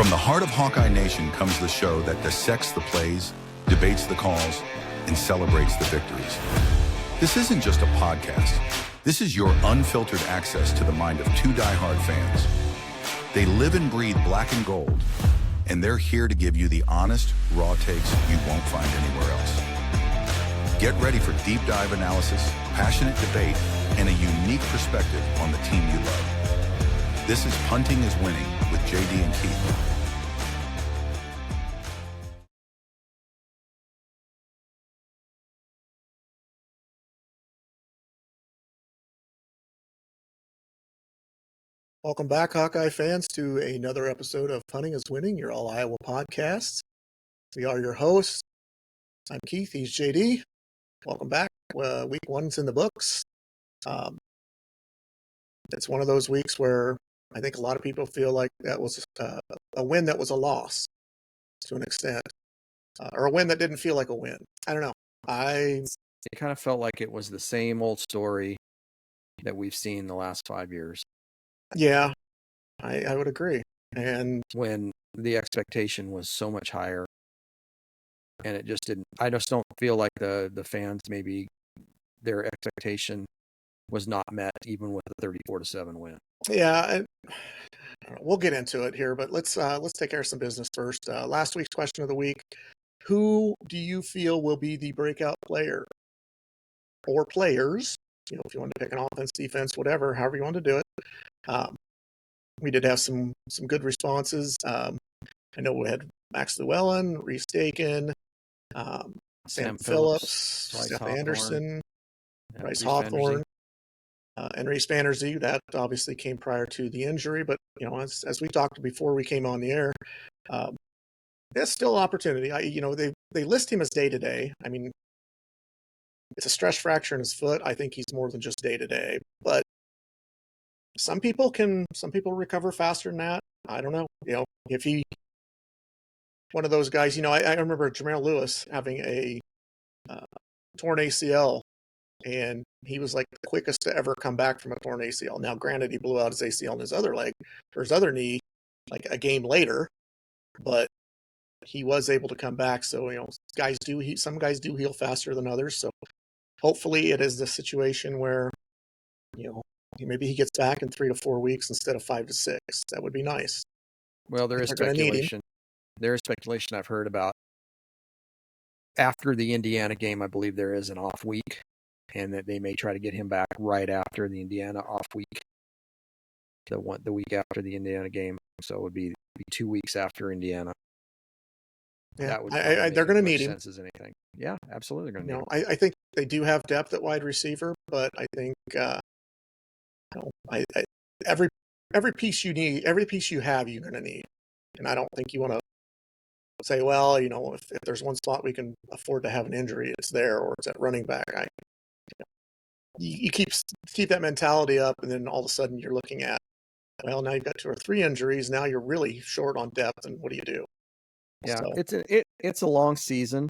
From the heart of Hawkeye Nation comes the show that dissects the plays, debates the calls, and celebrates the victories. This isn't just a podcast. This is your unfiltered access to the mind of two diehard fans. They live and breathe black and gold, and they're here to give you the honest, raw takes you won't find anywhere else. Get ready for deep dive analysis, passionate debate, and a unique perspective on the team you love. This is Punting is Winning with JD and Keith. Welcome back, Hawkeye fans, to another episode of Punting is Winning, your all Iowa podcast. We are your hosts. I'm Keith. He's JD. Welcome back. Week one's in the books. It's one of those weeks where I think a lot of people feel like that was a win that was a loss to an extent, or a win that didn't feel like a win. I don't know. It kind of felt like it was the same old story that we've seen the last 5 years. Yeah, I would agree. And when the expectation was so much higher, and it just didn't. I just don't feel like the fans, maybe their expectation was not met, even with a 34-7 win. Yeah, we'll get into it here, but let's take care of some business first. Last week's question of the week: who do you feel will be the breakout player or players? You know, if you want to pick an offense, defense, whatever, however you want to do it. We did have some good responses. I know we had Max Llewellyn, Reese Dakin, Sam Phillips, Steph Anderson, Bryce Hawthorne, and Reese Bandersee. That obviously came prior to the injury, but you know, as we talked before we came on the air, there's still opportunity. They list him as day-to-day. I mean, it's a stress fracture in his foot. I think he's more than just day-to-day, but some people recover faster than that. I don't know. You know, if he, one of those guys, you know, I remember Jamal Lewis having a torn ACL, and he was like the quickest to ever come back from a torn ACL. Now, granted, he blew out his ACL in his other leg or his other knee like a game later, but he was able to come back. So, you know, some guys do heal faster than others. So hopefully it is the situation where, you know, maybe he gets back in 3 to 4 weeks instead of 5 to 6. That would be nice. Well, there is speculation. There is speculation I've heard about after the Indiana game. I believe there is an off week, and that they may try to get him back right after the Indiana off week, the week after the Indiana game. So it would be 2 weeks after Indiana. Yeah, that would they're going to need him. Sense as anything. Yeah, absolutely going to. You know, I think they do have depth at wide receiver, but I think every piece you need, every piece you have, you're going to need. And I don't think you want to say, well, you know, if there's one spot we can afford to have an injury, it's there, or it's at running back. You keep that mentality up, and then all of a sudden you're looking at, well, now you've got 2 or 3 injuries. Now you're really short on depth, and what do you do? Yeah, so, it's a long season.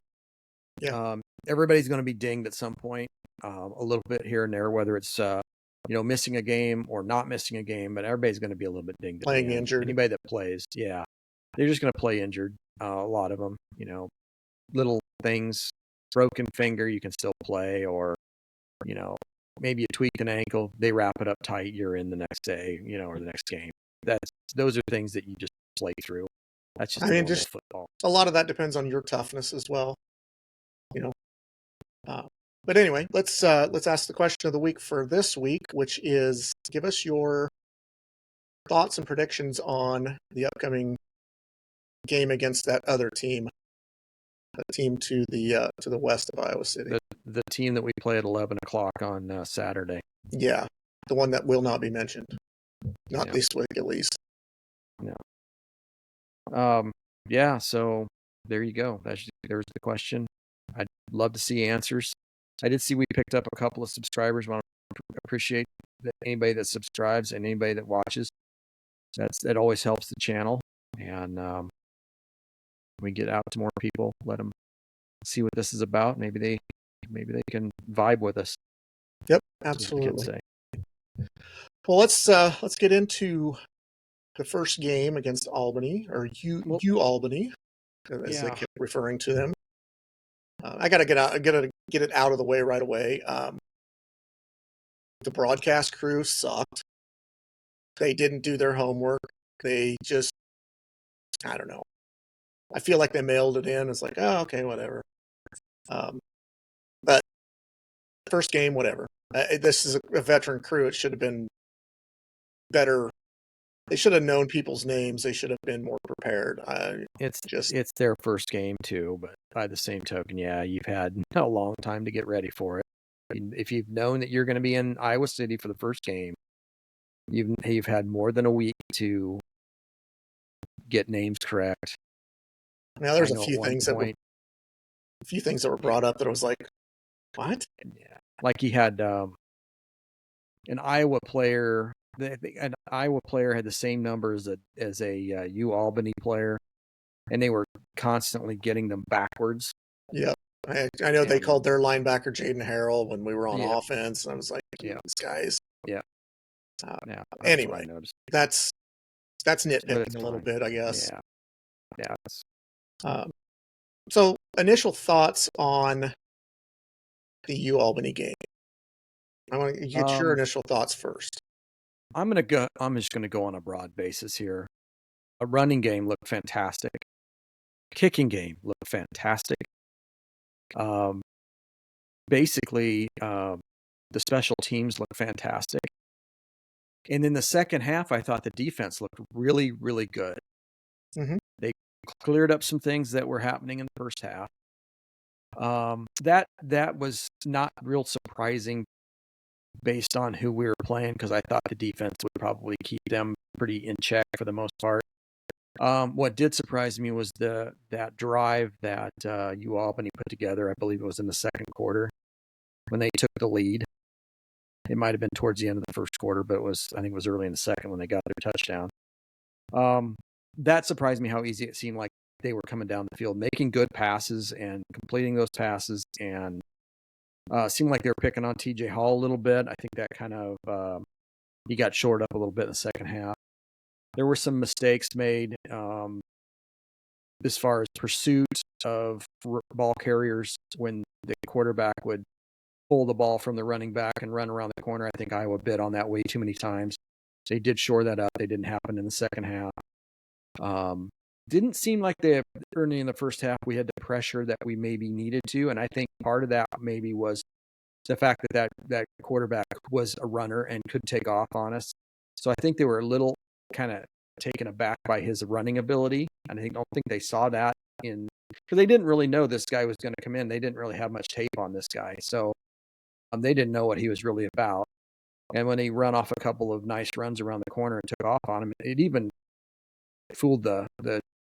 Yeah, everybody's going to be dinged at some point, a little bit here and there, whether it's missing a game or not missing a game, but everybody's going to be a little bit dinged. Playing injured. Anybody that plays, yeah, they're just going to play injured. A lot of them, you know, little things, broken finger, you can still play, or, you know, maybe you tweak an ankle, they wrap it up tight, you're in the next day, you know, or the next game. Those are things that you just play through. That's just just football. A lot of that depends on your toughness as well, you know. But anyway, let's ask the question of the week for this week, which is, give us your thoughts and predictions on the upcoming game against that other team, the team to the west of Iowa City. The team that we play at 11 o'clock on Saturday. Yeah, the one that will not be mentioned. Not this week, at least. No. Yeah, so there you go. There's the question. I'd love to see answers. I did see we picked up a couple of subscribers. I want to appreciate anybody that subscribes and anybody that watches. That always helps the channel, and we get out to more people. Let them see what this is about. Maybe they can vibe with us. Yep, absolutely. Well, let's get into the first game against Albany, or Well, UAlbany, as they yeah. kept referring to them. I got to get it out of the way right away. The broadcast crew sucked. They didn't do their homework. They just, I don't know. I feel like they mailed it in. It's like, oh, okay, whatever. But first game, whatever. This is a veteran crew. It should have been better. They should have known people's names. They should have been more prepared. It's their first game too, but by the same token, yeah, you've had a long time to get ready for it. If you've known that you're going to be in Iowa City for the first game, you've had more than a week to get names correct. Now there's a few things that were brought up that I was like, what? Yeah, like he had an Iowa player. An Iowa player had the same numbers as a UAlbany player, and they were constantly getting them backwards. Yeah, I know they called their linebacker Jaden Harrell when we were on offense. And I was like, these guys. Yeah. Anyway, that's nitpicking a little bit, I guess. Yeah. So initial thoughts on the UAlbany game. I want to get your initial thoughts first. I'm just gonna go on a broad basis here. A running game looked fantastic. Kicking game looked fantastic. Basically, the special teams looked fantastic. And in the second half, I thought the defense looked really, really good. Mm-hmm. They cleared up some things that were happening in the first half. That was not real surprising based on who we were playing, because I thought the defense would probably keep them pretty in check for the most part. What did surprise me was that drive that UAlbany put together. I believe it was in the second quarter when they took the lead. It might have been towards the end of the first quarter, but I think it was early in the second when they got their touchdown. That surprised me how easy it seemed like they were coming down the field, making good passes and completing those passes, and seemed like they were picking on TJ Hall a little bit. I think that kind of he got shored up a little bit in the second half. There were some mistakes made as far as pursuit of ball carriers when the quarterback would pull the ball from the running back and run around the corner. I think Iowa bit on that way too many times. They did shore that up. They didn't happen in the second half. Didn't seem like early in the first half we had the pressure that we maybe needed to, and I think part of that maybe was the fact that quarterback was a runner and could take off on us. So I think they were a little kind of taken aback by his running ability, and I don't think they saw that because they didn't really know this guy was going to come in. They didn't really have much tape on this guy, so they didn't know what he was really about. And when he ran off a couple of nice runs around the corner and took off on him, it even fooled the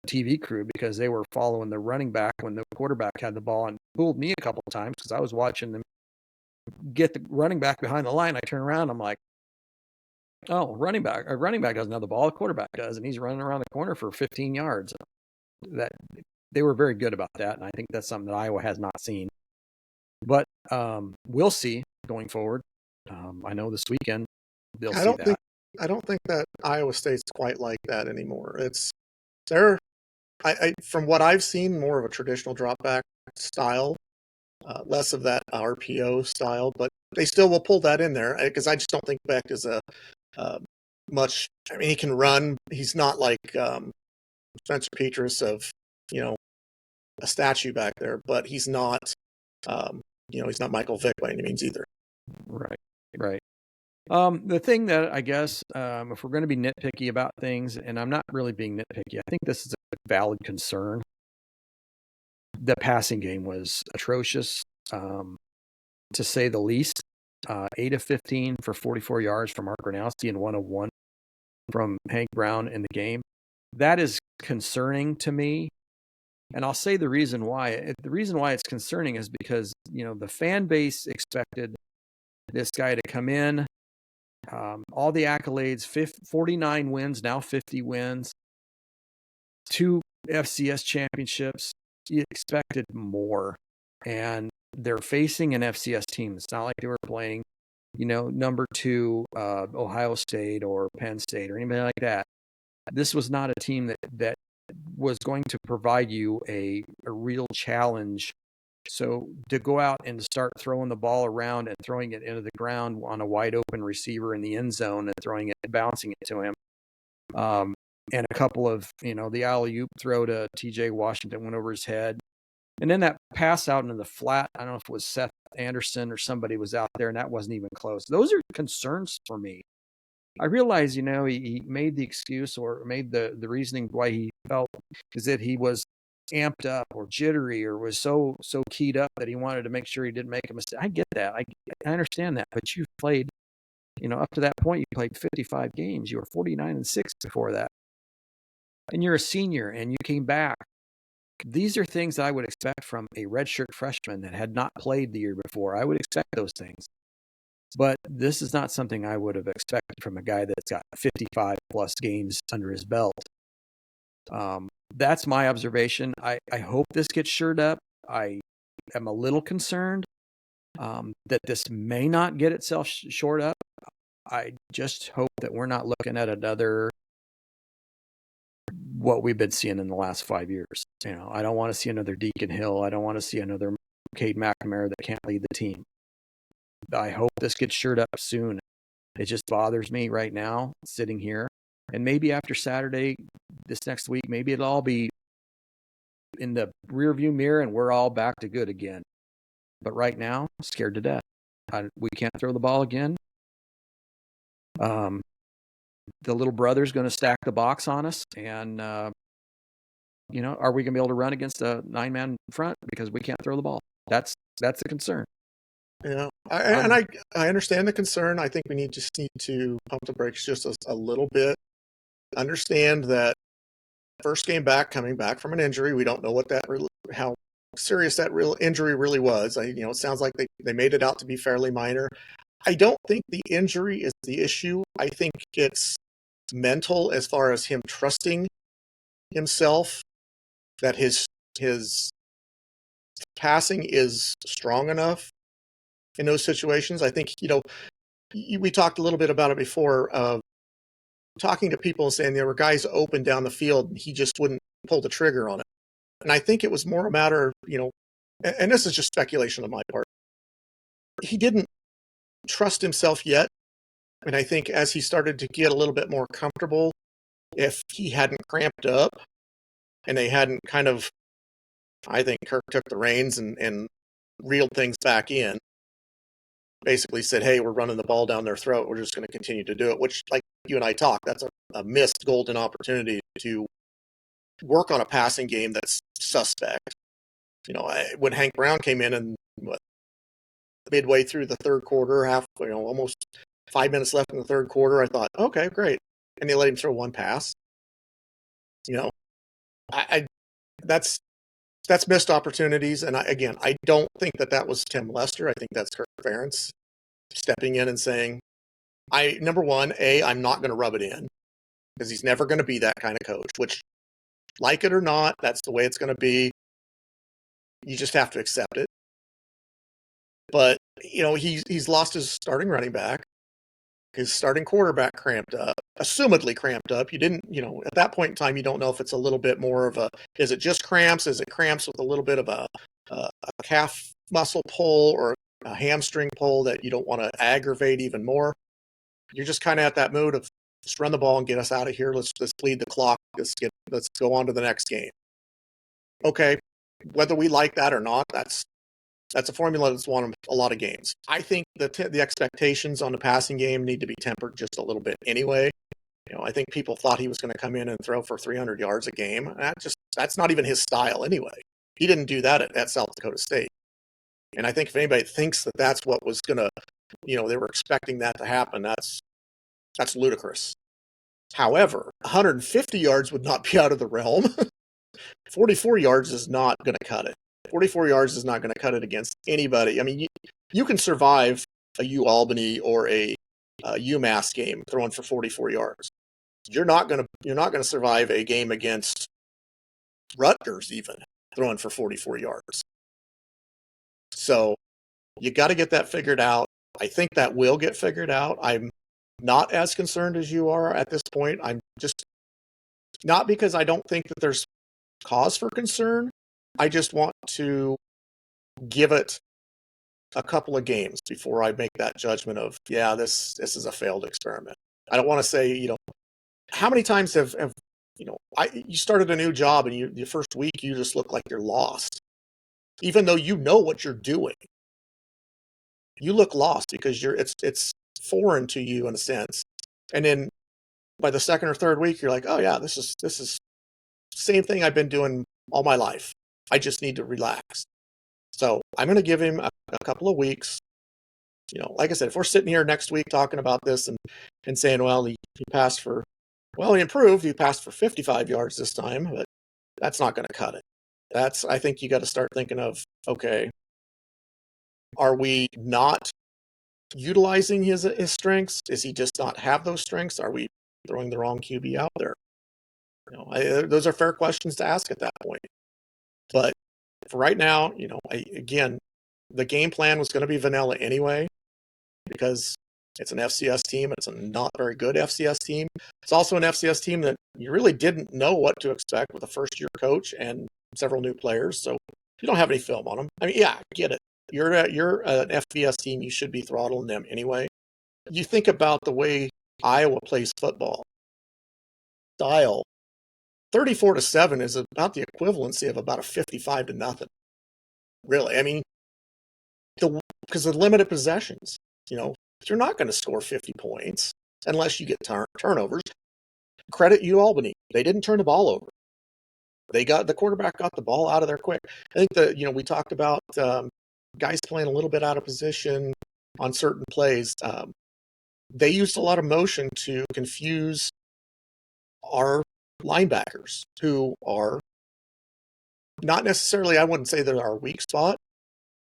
TV crew, because they were following the running back when the quarterback had the ball, and fooled me a couple of times because I was watching them get the running back behind the line. I turn around, I'm like, oh, a running back doesn't have the ball, the quarterback does, and he's running around the corner for 15 yards. That they were very good about that, and I think that's something that Iowa has not seen. But we'll see going forward. I know this weekend they'll see that. I don't think that Iowa State's quite like that anymore. From what I've seen, more of a traditional drop back style, less of that RPO style, but they still will pull that in there, because I just don't think Beck is a much. I mean, he can run. He's not like Spencer Petras of a statue back there, but he's not. He's not Michael Vick by any means either. Right. The thing that I guess, if we're going to be nitpicky about things, and I'm not really being nitpicky, I think this is a valid concern. The passing game was atrocious, to say the least. 8 of 15 for 44 yards from Mark Gronowski and 1 of 1 from Hank Brown in the game. That is concerning to me. And I'll say the reason why. The reason why it's concerning is because, the fan base expected this guy to come in, all the accolades, 49 wins, now 50 wins, 2 FCS championships. You expected more. And they're facing an FCS team. It's not like they were playing, number 2 Ohio State or Penn State or anybody like that. This was not a team that was going to provide you a real challenge. So to go out and start throwing the ball around and throwing it into the ground on a wide open receiver in the end zone and throwing it, bouncing it to him, and a couple of, the alley-oop throw to TJ Washington went over his head. And then that pass out into the flat, I don't know if it was Seth Anderson or somebody was out there, and that wasn't even close. Those are concerns for me. I realize, he made the excuse or made the reasoning why he felt is that he was amped up or jittery or was so keyed up that he wanted to make sure he didn't make a mistake. I get that. I understand that. But you've played, up to that point, you played 55 games. You were 49-6 before that. And you're a senior and you came back. These are things I would expect from a redshirt freshman that had not played the year before. I would expect those things. But this is not something I would have expected from a guy that's got 55 plus games under his belt. That's my observation. I hope this gets shored up. I am a little concerned that this may not get itself shored up. I just hope that we're not looking at another what we've been seeing in the last 5 years. I don't want to see another Deacon Hill. I don't want to see another Cade McNamara that can't lead the team. I hope this gets shored up soon. It just bothers me right now sitting here. And maybe after Saturday, this next week, maybe it'll all be in the rearview mirror and we're all back to good again. But right now, I'm scared to death. We can't throw the ball again. The little brother's going to stack the box on us. And, are we going to be able to run against a 9-man front because we can't throw the ball? That's a concern. Yeah, I understand the concern. I think we just need to pump the brakes just a little bit. Understand that first game back, coming back from an injury, we don't know how serious that real injury really was. It sounds like they made it out to be fairly minor. I don't think the injury is the issue. I think it's mental as far as him trusting himself that his passing is strong enough in those situations. I think, we talked a little bit about it before, talking to people and saying there were guys open down the field and he just wouldn't pull the trigger on it. And I think it was more a matter of, and this is just speculation on my part, he didn't trust himself yet. And I think as he started to get a little bit more comfortable, if he hadn't cramped up and they hadn't kind of, I think Kirk took the reins and reeled things back in, basically said, hey, we're running the ball down their throat. We're just going to continue to do it, which, like you and I talked, that's a missed golden opportunity to work on a passing game that's suspect. When Hank Brown came in and midway through the third quarter, almost 5 minutes left in the third quarter, I thought, okay, great. And they let him throw one pass. That's missed opportunities. And I don't think that was Tim Lester. I think that's Kirk Ferentz stepping in and saying, number one, I'm not going to rub it in because he's never going to be that kind of coach, which, like it or not, that's the way it's going to be. You just have to accept it. But, he's lost his starting running back. His starting quarterback cramped up, assumedly cramped up. You didn't, at that point in time, you don't know if it's a little bit more of is it just cramps? Is it cramps with a little bit of a calf muscle pull or a hamstring pull that you don't want to aggravate even more? You're just kind of at that mood of just run the ball and get us out of here. Let's bleed the clock. Let's go on to the next game. Okay, whether we like that or not, that's a formula that's won a lot of games. I think the expectations on the passing game need to be tempered just a little bit anyway. I think people thought he was going to come in and throw for 300 yards a game. That's not even his style anyway. He didn't do that at South Dakota State. And I think if anybody thinks that's what was going to, they were expecting that to happen, that's ludicrous. However, 150 yards would not be out of the realm. 44 yards is not going to cut it. 44 yards is not going to cut it against anybody. I mean, you can survive a UAlbany or a UMass game throwing for 44 yards. You're not going to survive a game against Rutgers even throwing for 44 yards. So you got to get that figured out. I think that will get figured out. I'm not as concerned as you are at this point. I'm just Not because I don't think that there's cause for concern. I just want to give it a couple of games before I make that judgment of, yeah, this is a failed experiment. I don't want to say, how many times have you started a new job and the first week you just look like you're lost, even though you know what you're doing. You look lost because it's foreign to you in a sense, and then by the second or third week you're like, oh yeah, this is the same thing I've been doing all my life. I just need to relax. So I'm going to give him a couple of weeks. Like I said, if we're sitting here next week talking about this and saying, well, he passed for, well, he improved. He passed for 55 yards this time, but that's not going to cut it. I think you got to start thinking of, okay, are we not utilizing his strengths? Does he just not have those strengths? Are we throwing the wrong QB out there? Those are fair questions to ask at that point. But for right now, again, the game plan was going to be vanilla anyway, because it's an FCS team. It's a not very good FCS team. It's also an FCS team that you really didn't know what to expect with a first-year coach and several new players. So you don't have any film on them. I mean, yeah, I get it. You're an FBS team. You should be throttling them anyway. You think about the way Iowa plays football. Style, 34-7 is about the equivalency of about a 55-0. Really, I mean, because of limited possessions. You're not going to score 50 points unless you get turnovers. Credit UAlbany. They didn't turn the ball over. The quarterback got the ball out of there quick. I think that, we talked about guys playing a little bit out of position on certain plays. They used a lot of motion to confuse our linebackers, who are not necessarily, I wouldn't say they're our weak spot,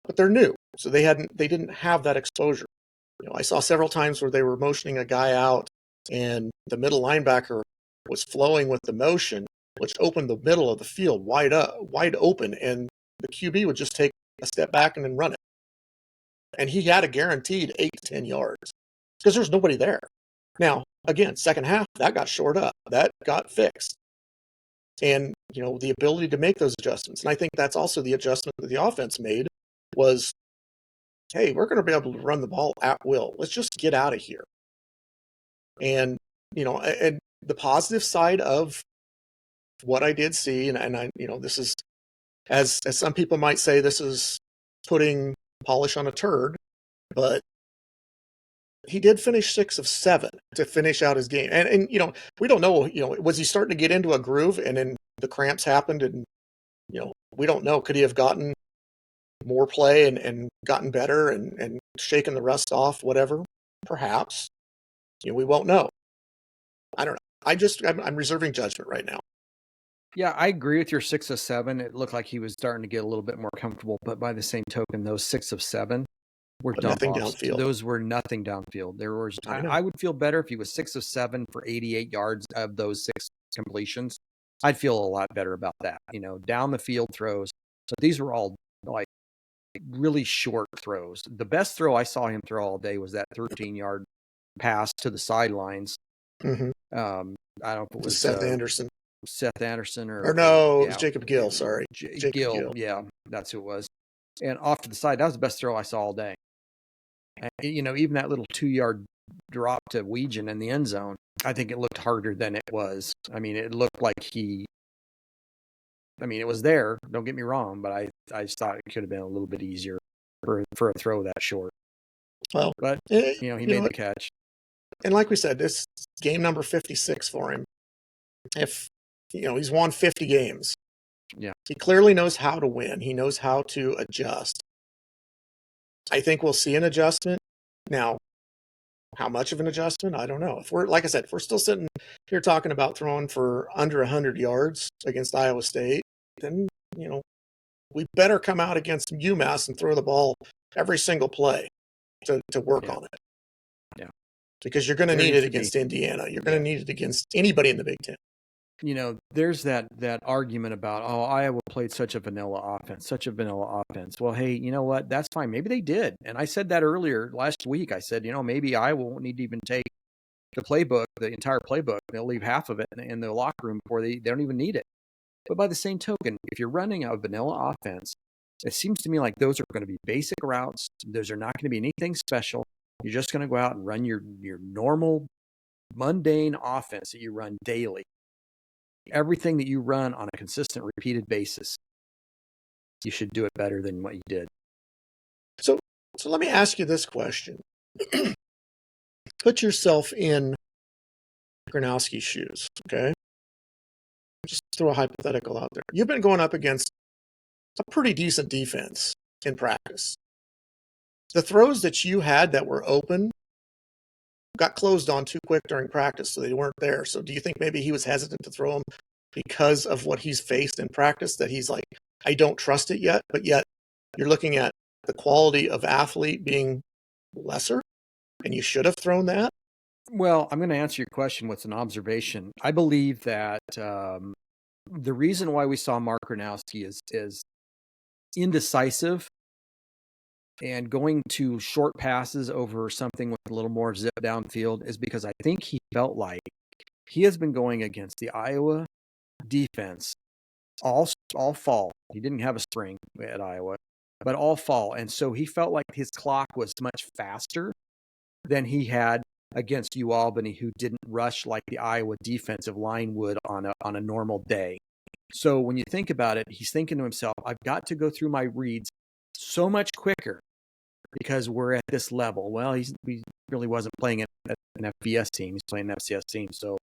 but they're new. So they didn't have that exposure. I saw several times where they were motioning a guy out and the middle linebacker was flowing with the motion, which opened the middle of the field wide open, and the QB would just take a step back and then run it. And he had a guaranteed 8 to 10 yards because there's nobody there. Now, again, second half, that got shored up. That got fixed. And, the ability to make those adjustments. And I think that's also the adjustment that the offense made was, hey, we're going to be able to run the ball at will. Let's just get out of here. And, and the positive side of what I did see, and I, this is, as some people might say, this is putting polish on a turd, but he did finish 6 of 7 to finish out his game. And we don't know, was he starting to get into a groove and then the cramps happened and, we don't know. Could he have gotten more play and gotten better and shaken the rust off, whatever? Perhaps. We won't know. I don't know. I'm reserving judgment right now. Yeah, I agree with your 6 of 7. It looked like he was starting to get a little bit more comfortable, but by the same token, those 6 of 7 were dump nothing offs. downfield. Those were nothing downfield. There was, I would feel better if he was 6 of 7 for 88 yards of those 6 completions. I'd feel a lot better about that. Down the field throws. So these were all like really short throws. The best throw I saw him throw all day was that 13-yard pass to the sidelines. Mm-hmm. I don't know if it was Seth Anderson. or no, it was Jacob Gill. Sorry, Jacob Gill. Yeah, that's who it was. And off to the side, that was the best throw I saw all day. And, even that little 2-yard drop to Weegan in the end zone, I think it looked harder than it was. I mean, it looked like it was there. Don't get me wrong, but I just thought it could have been a little bit easier for a throw that short. Well, but he made the catch. And like we said, this is game number 56 for him. If he's won 50 games. Yeah. He clearly knows how to win. He knows how to adjust. I think we'll see an adjustment. Now, how much of an adjustment? I don't know. If we're still sitting here talking about throwing for under 100 yards against Iowa State, then, we better come out against UMass and throw the ball every single play to work on it. Yeah. Because you're going to need it against Indiana. You're going to need it against anybody in the Big Ten. There's that argument about, Iowa played such a vanilla offense. Well, hey, you know what? That's fine. Maybe they did. And I said that earlier last week. I said, maybe Iowa won't need to even take the playbook, the entire playbook. They'll leave half of it in the locker room before they don't even need it. But by the same token, if you're running a vanilla offense, it seems to me like those are going to be basic routes. Those are not going to be anything special. You're just going to go out and run your normal, mundane offense that you run daily. Everything that you run on a consistent, repeated basis, you should do it better than what you did. So let me ask you this question. Put yourself in Gronowski's shoes, okay? Just throw a hypothetical out there. You've been going up against a pretty decent defense in practice. The throws that you had that were open got closed on too quick during practice, so they weren't there. So do you think maybe he was hesitant to throw them because of what he's faced in practice, that he's like, I don't trust it yet, but yet you're looking at the quality of athlete being lesser, and you should have thrown that? Well, I'm going to answer your question with an observation. I believe that the reason why we saw Mark Gronowski is indecisive and going to short passes over something with a little more zip downfield is because I think he felt like he has been going against the Iowa defense all fall. He didn't have a spring at Iowa, but all fall. And so he felt like his clock was much faster than he had against UAlbany, who didn't rush like the Iowa defensive line would on a normal day. So when you think about it, he's thinking to himself, I've got to go through my reads so much quicker because we're at this level. Well, he really wasn't playing at an FBS team. He's playing an FCS team. So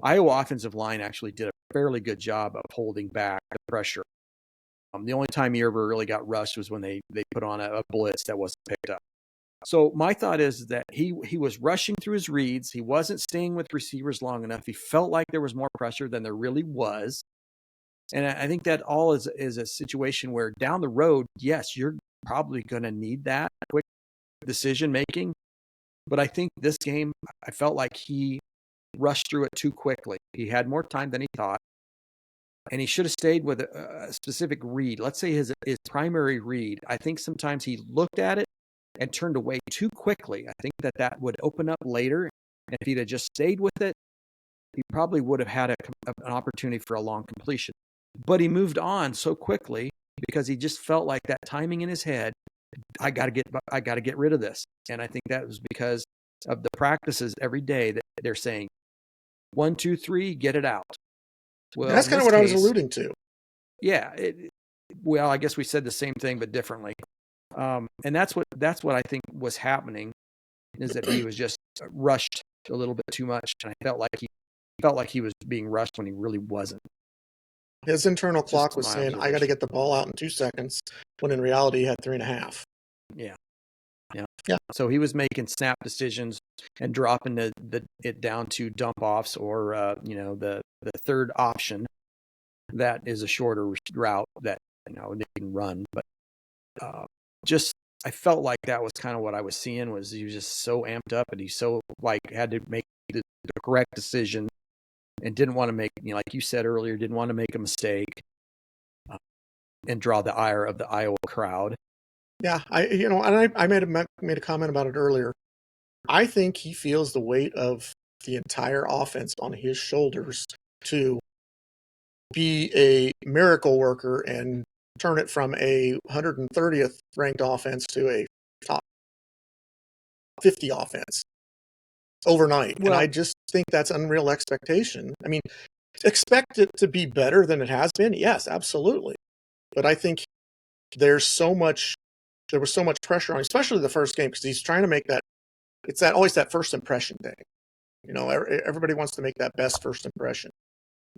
Iowa offensive line actually did a fairly good job of holding back the pressure. The only time he ever really got rushed was when they put on a blitz that wasn't picked up. So my thought is that he was rushing through his reads. He wasn't staying with receivers long enough. He felt like there was more pressure than there really was. And I think that all is a situation where down the road, yes, you're probably going to need that quick decision making. But I think this game, I felt like he rushed through it too quickly. He had more time than he thought. And he should have stayed with a specific read. Let's say his primary read. I think sometimes he looked at it and turned away too quickly. I think that would open up later. And if he'd have just stayed with it, he probably would have had an opportunity for a long completion. But he moved on so quickly because he just felt like that timing in his head, I got to get rid of this. And I think that was because of the practices every day that they're saying, 1, 2, 3, get it out. Well, that's kind of what I was alluding to. Yeah. Well, I guess we said the same thing, but differently. And that's what I think was happening, is that he was just rushed a little bit too much. And I felt like he was being rushed when he really wasn't. His internal clock was saying, I got to get the ball out in 2 seconds, when in reality he had 3.5. Yeah. So he was making snap decisions and dropping it down to dump offs or the third option that is a shorter route that they can run. But I felt like that was kind of what I was seeing, was he was just so amped up and he so had to make the correct decision and didn't want to make, like you said earlier, didn't want to make a mistake and draw the ire of the Iowa crowd. Yeah, I made a comment about it earlier. I think he feels the weight of the entire offense on his shoulders to be a miracle worker and turn it from a 130th ranked offense to a top 50 offense overnight. Well, and I just think that's unreal expectation. I mean, expect it to be better than it has been. Yes, absolutely. But I think there was so much pressure on, especially the first game, because he's trying to make that. It's always that first impression thing. Everybody wants to make that best first impression.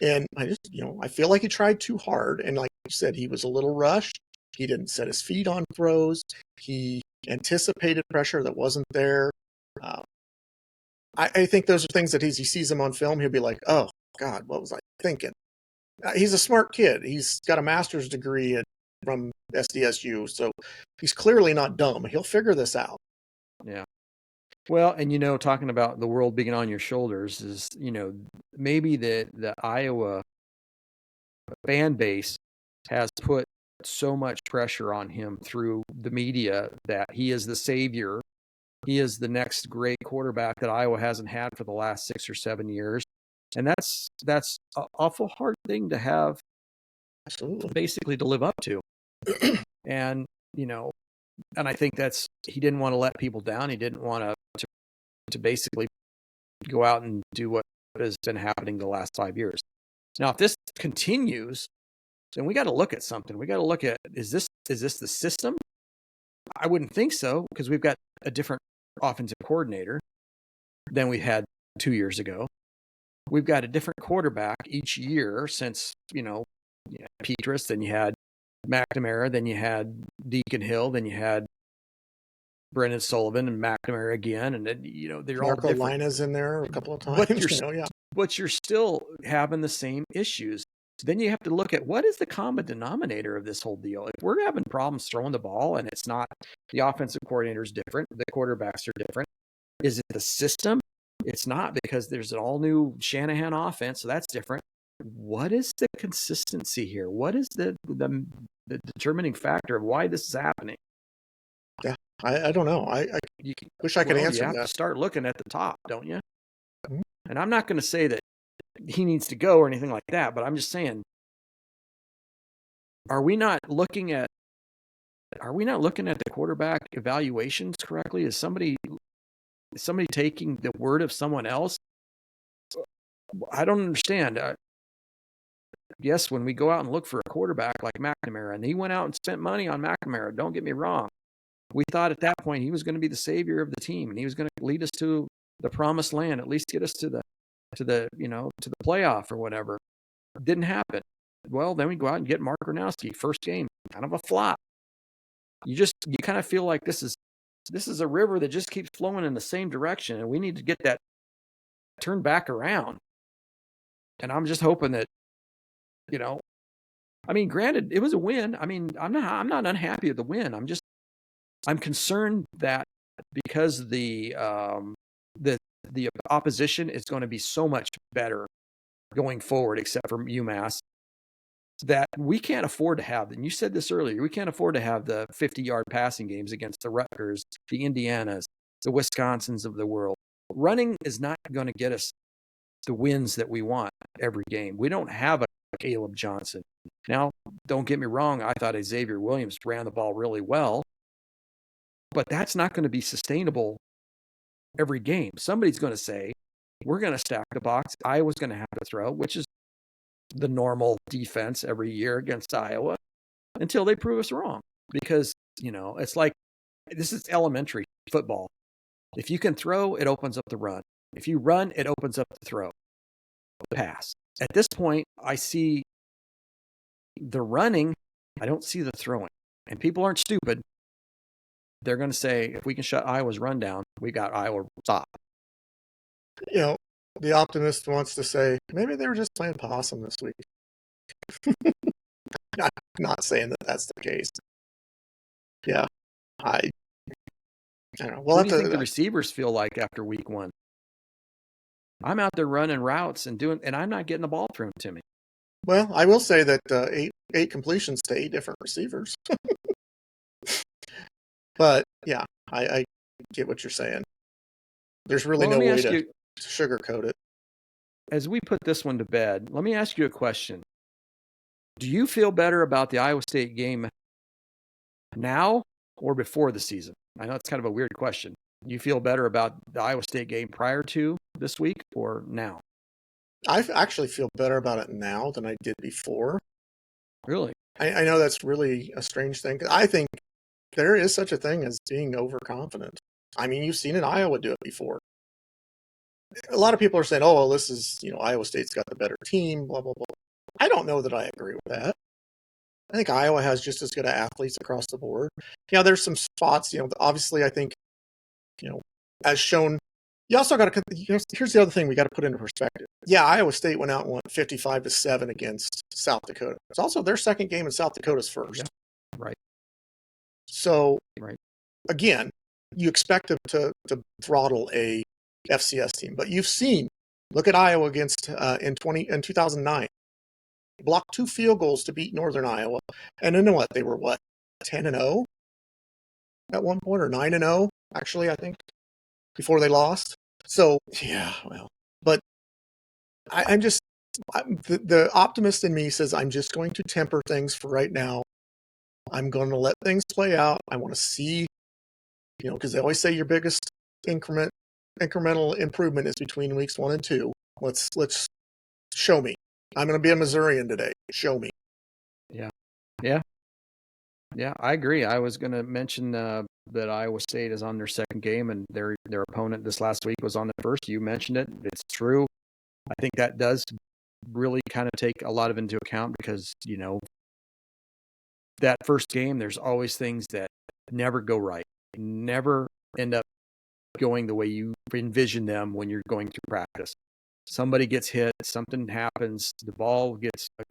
And I just, I feel like he tried too hard. And like you said, he was a little rushed. He didn't set his feet on throws. He anticipated pressure that wasn't there. I think those are things that as he sees him on film, he'll be like, oh, God, what was I thinking? He's a smart kid. He's got a master's degree from SDSU. So he's clearly not dumb. He'll figure this out. Yeah. Well, and talking about the world being on your shoulders is, maybe the Iowa fan base has put so much pressure on him through the media that he is the savior He is the next great quarterback that Iowa hasn't had for the last 6 or 7 years. And that's an awful hard thing to have, Absolutely. basically to live up to. And, and I think he didn't want to let people down. He didn't want to basically go out and do what has been happening the last 5 years. Now, if this continues, then we got to look at something. We got to look at, is this the system? I wouldn't think so, because we've got a different offensive coordinator than we had 2 years ago. We've got a different quarterback each year since, Petrus, then you had McNamara, then you had Deacon Hill, then you had Brendan Sullivan and McNamara again. And then, they're all different. Lina's in there a couple of times. But you're still having the same issues. Then you have to look at what is the common denominator of this whole deal. If we're having problems throwing the ball and it's not, the offensive coordinator is different, the quarterbacks are different. Is it the system? It's not, because there's an all new Shanahan offense, so that's different. What is the consistency here? What is the determining factor of why this is happening? Yeah, I don't know. I wish I could answer you have that. To start looking at the top, don't you? Mm-hmm. And I'm not going to say that he needs to go or anything like that, but I'm just saying, are we not looking at the quarterback evaluations correctly? Is somebody taking the word of someone else? I don't understand. Yes, when we go out and look for a quarterback like McNamara, and he went out and spent money on McNamara, don't get me wrong. We thought at that point he was going to be the savior of the team, and he was going to lead us to the promised land, at least get us to the playoff or whatever. It didn't happen. Well, then we go out and get Mark Gronowski, first game, kind of a flop. You kind of feel like this is a river that just keeps flowing in the same direction, and we need to get that turned back around. And I'm just hoping that, granted, it was a win. I'm not unhappy with the win. I'm concerned that because the opposition is going to be so much better going forward, except for UMass, that we can't afford to have, and you said this earlier, we can't afford to have the 50-yard passing games against the Rutgers, the Indianas, the Wisconsins of the world. Running is not going to get us the wins that we want every game. We don't have a Caleb Johnson. Now, don't get me wrong, I thought Xavier Williams ran the ball really well, but that's not going to be sustainable every game. Somebody's going to say, we're going to stack the box. Iowa's going to have to throw, which is the normal defense every year against Iowa, until they prove us wrong. Because, it's like, this is elementary football. If you can throw, it opens up the run. If you run, it opens up the throw, the pass. At this point, I see the running. I don't see the throwing. And people aren't stupid. They're going to say, if we can shut Iowa's run down, we got Iowa stop. The optimist wants to say, maybe they were just playing possum this week. Not saying that that's the case. Yeah. I don't know. What do you think the receivers feel like after week 1? I'm out there running routes and I'm not getting the ball thrown to me. Well, I will say that eight completions to 8 different receivers. But yeah, I get what you're saying. There's really no way to sugarcoat it. As we put this one to bed, let me ask you a question. Do you feel better about the Iowa State game now or before the season? I know it's kind of a weird question. You feel better about the Iowa State game prior to this week or now? I actually feel better about it now than I did before. Really? I know that's really a strange thing. I think there is such a thing as being overconfident. You've seen in Iowa do it before. A lot of people are saying, oh, well, this is, Iowa State's got the better team, blah, blah, blah. I don't know that I agree with that. I think Iowa has just as good athletes across the board. Yeah, there's some spots, obviously I think, as shown, you also got to, here's the other thing we got to put into perspective. Yeah, Iowa State went out and won 55-7 against South Dakota. It's also their second game in South Dakota's first. Yeah. Right. So, again, you expect them to throttle a FCS team, but you've seen, look at Iowa against in 2009, blocked 2 field goals to beat Northern Iowa, and then what? They were 10-0 at one point, or 9-0. actually, I think, before they lost. So, yeah, well, but the optimist in me says I'm just going to temper things for right now. I'm going to let things play out. I want to see, because they always say your biggest incremental improvement is between weeks 1 and 2. Let's show me. I'm going to be a Missourian today. Show me. Yeah, I agree. I was going to mention that Iowa State is on their second game, and their opponent this last week was on the first. You mentioned it. It's true. I think that does really kind of take a lot of into account because, that first game, there's always things that never go right, never end up going the way you envision them when you're going through practice. Somebody gets hit, something happens, the ball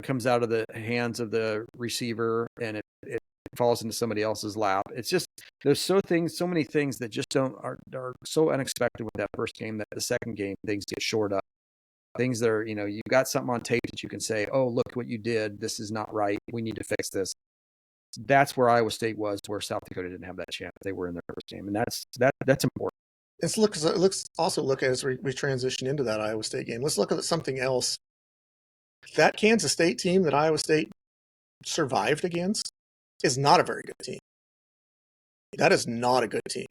comes out of the hands of the receiver, and it falls into somebody else's lap. It's just there's so many things that just are so unexpected with that first game that the second game things get shored up. Things that are, you've got something on tape that you can say, oh, look what you did. This is not right. We need to fix this. That's where Iowa State was, where South Dakota didn't have that chance. They were in their first game, and that's important. Let's also look at as we transition into that Iowa State game. Let's look at something else. That Kansas State team that Iowa State survived against is not a very good team. That is not a good team.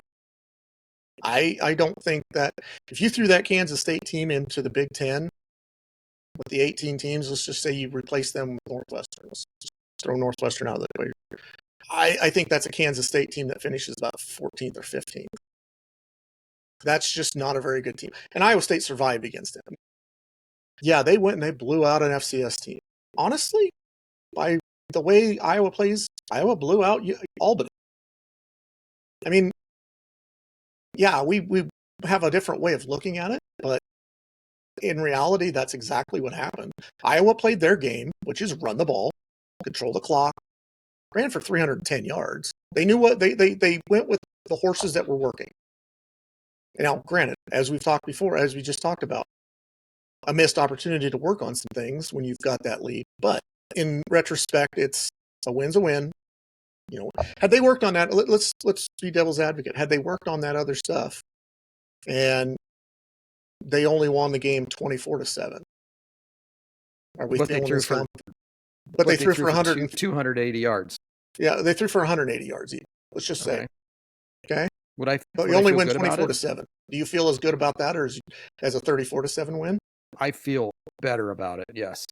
I don't think that if you threw that Kansas State team into the Big Ten with the 18 teams, let's just say you replace them with Northwestern. Let's just throw Northwestern out of the way. I think that's a Kansas State team that finishes about 14th or 15th. That's just not a very good team. And Iowa State survived against them. Yeah, they went and they blew out an FCS team. Honestly, by the way Iowa plays, Iowa blew out Albany. I mean, yeah, we have a different way of looking at it, but in reality, that's exactly what happened. Iowa played their game, which is run the ball, control the clock, ran for 310 yards. They knew what they went with the horses that were working. Now, granted, as we just talked about, a missed opportunity to work on some things when you've got that lead. But in retrospect, it's a win's a win. Had they worked on that, let's be devil's advocate. Had they worked on that other stuff, and they only won the game 24-7, are we feeling this? But they threw for 280 yards. Yeah, they threw for 180 yards. Let's just say, okay. But you only win 24-7. Do you feel as good about that, or as a 34-7 win? I feel better about it. Yes,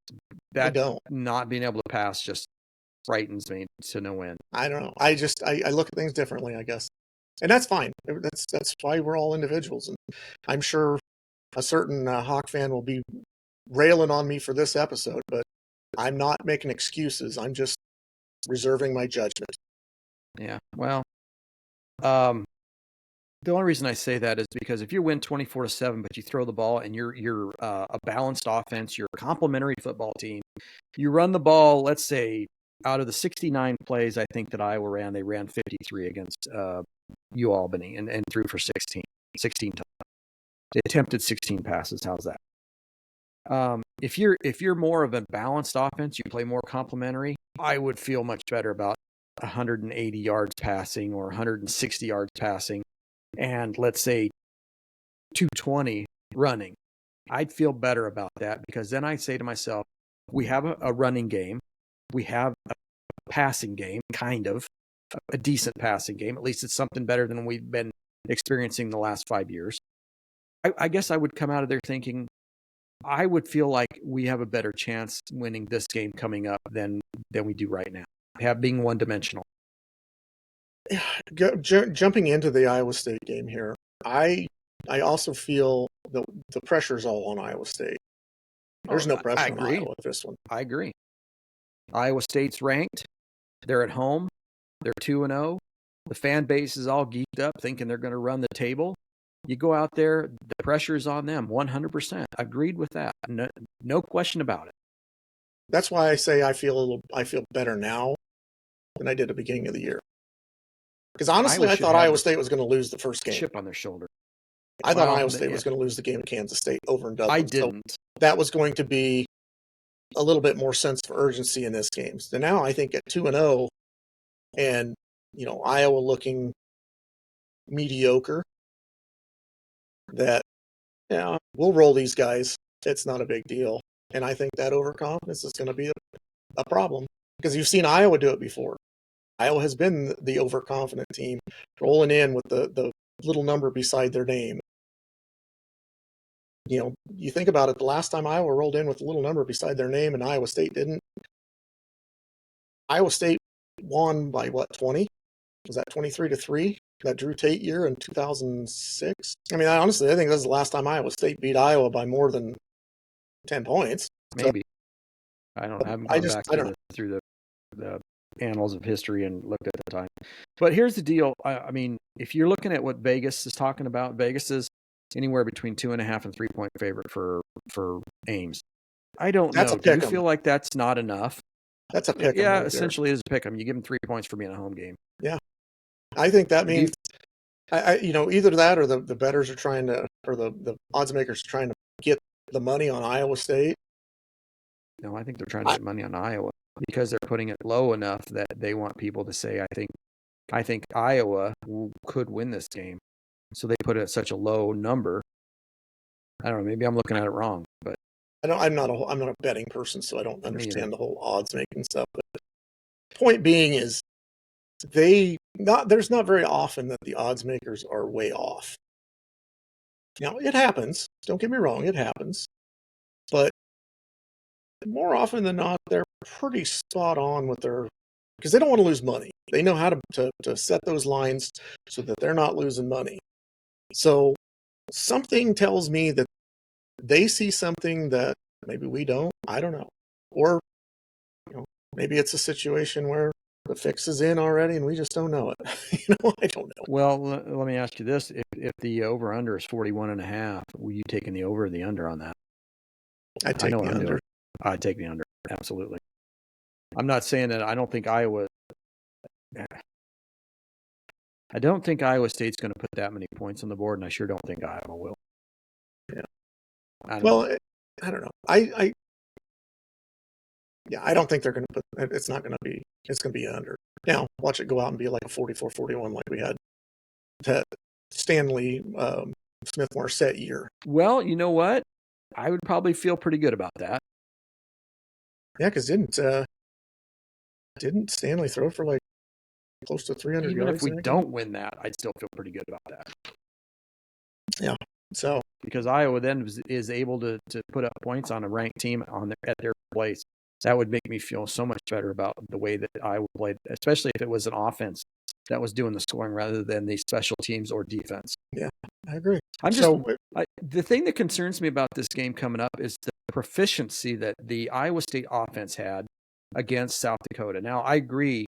I don't. Not being able to pass just frightens me to no win. I don't know. I look at things differently, I guess, and that's fine. That's why we're all individuals, and I'm sure a certain Hawk fan will be railing on me for this episode, but I'm not making excuses. I'm just reserving my judgment. Yeah. Well, the only reason I say that is because if you win 24-7, but you throw the ball and you're a balanced offense, you're a complementary football team, you run the ball, let's say, out of the 69 plays I think that Iowa ran, they ran 53 against UAlbany and threw for 16 times. They attempted 16 passes. How's that? If you're more of a balanced offense, you play more complementary, I would feel much better about 180 yards passing or 160 yards passing, and let's say 220 running. I'd feel better about that because then I say to myself, we have a running game. We have a passing game, kind of a decent passing game. At least it's something better than we've been experiencing the last 5 years. I guess I would come out of there thinking I would feel like we have a better chance winning this game coming up than we do right now, being one-dimensional. Jumping into the Iowa State game here, I also feel the pressure's all on Iowa State. There's no pressure on Iowa with this one. I agree. Iowa State's ranked. They're at home. They're 2-0. The fan base is all geeked up, thinking they're going to run the table. You go out there, the pressure is on them, 100%. Agreed with that. No question about it. That's why I say I feel better now than I did at the beginning of the year. Because honestly, I thought Iowa State was going to lose the first game. Chip on their shoulder. I thought Iowa State was going to lose the game at Kansas State over in Dublin. I didn't. So that was going to be a little bit more sense of urgency in this game. So now I think at 2-0, and Iowa looking mediocre that, we'll roll these guys. It's not a big deal. And I think that overconfidence is going to be a problem because you've seen Iowa do it before. Iowa has been the overconfident team rolling in with the little number beside their name. You think about it, the last time Iowa rolled in with a little number beside their name and Iowa State didn't, Iowa State won by what, 20? Was that 23-3? That Drew Tate year in 2006? I mean, honestly, I think this is the last time Iowa State beat Iowa by more than 10 points. Maybe. I haven't gone back through the annals of history and looked at the time. But here's the deal. I mean, if you're looking at what Vegas is talking about, Vegas is anywhere between 2.5 and 3 point favorite for Ames. I don't know. Do you feel like that's not enough? That's a pick 'em. Yeah, essentially is a pick 'em. You give them 3 points for being a home game. Yeah. I think that means either that or the bettors are trying to, or the odds makers are trying to get the money on Iowa State. No, I think they're trying to get money on Iowa because they're putting it low enough that they want people to say, I think Iowa could win this game. So they put it at such a low number. I don't know. Maybe I'm looking at it wrong, but I'm not a betting person, so I don't understand the whole odds making stuff. But point being is, there's not very often that the odds makers are way off. Now, it happens. Don't get me wrong, it happens. But more often than not, they're pretty spot on with because they don't want to lose money. They know how to set those lines so that they're not losing money. So something tells me that they see something that maybe we don't. I don't know. Or maybe it's a situation where the fix is in already and we just don't know it. I don't know. Well, let me ask you this. If the over-under is 41.5, will you taking the over or the under on that? I'd take the under. I'd take the under. Absolutely. I'm not saying that I don't think Iowa State's going to put that many points on the board, and I sure don't think Iowa will. Yeah. I don't know. I don't think they're going to put. It's not going to be. It's going to be under. Now, watch it go out and be like a 44-41 like we had that Stanley Smith-Marset year. Well, you know what? I would probably feel pretty good about that. Yeah, because didn't Stanley throw for like close to 300 Even yards? If we don't win that, I'd still feel pretty good about that. Yeah. So because Iowa then is able to put up points on a ranked team at their place, that would make me feel so much better about the way that Iowa played, especially if it was an offense that was doing the scoring rather than the special teams or defense. Yeah, I agree. The thing that concerns me about this game coming up is the proficiency that the Iowa State offense had against South Dakota. Now, I agree,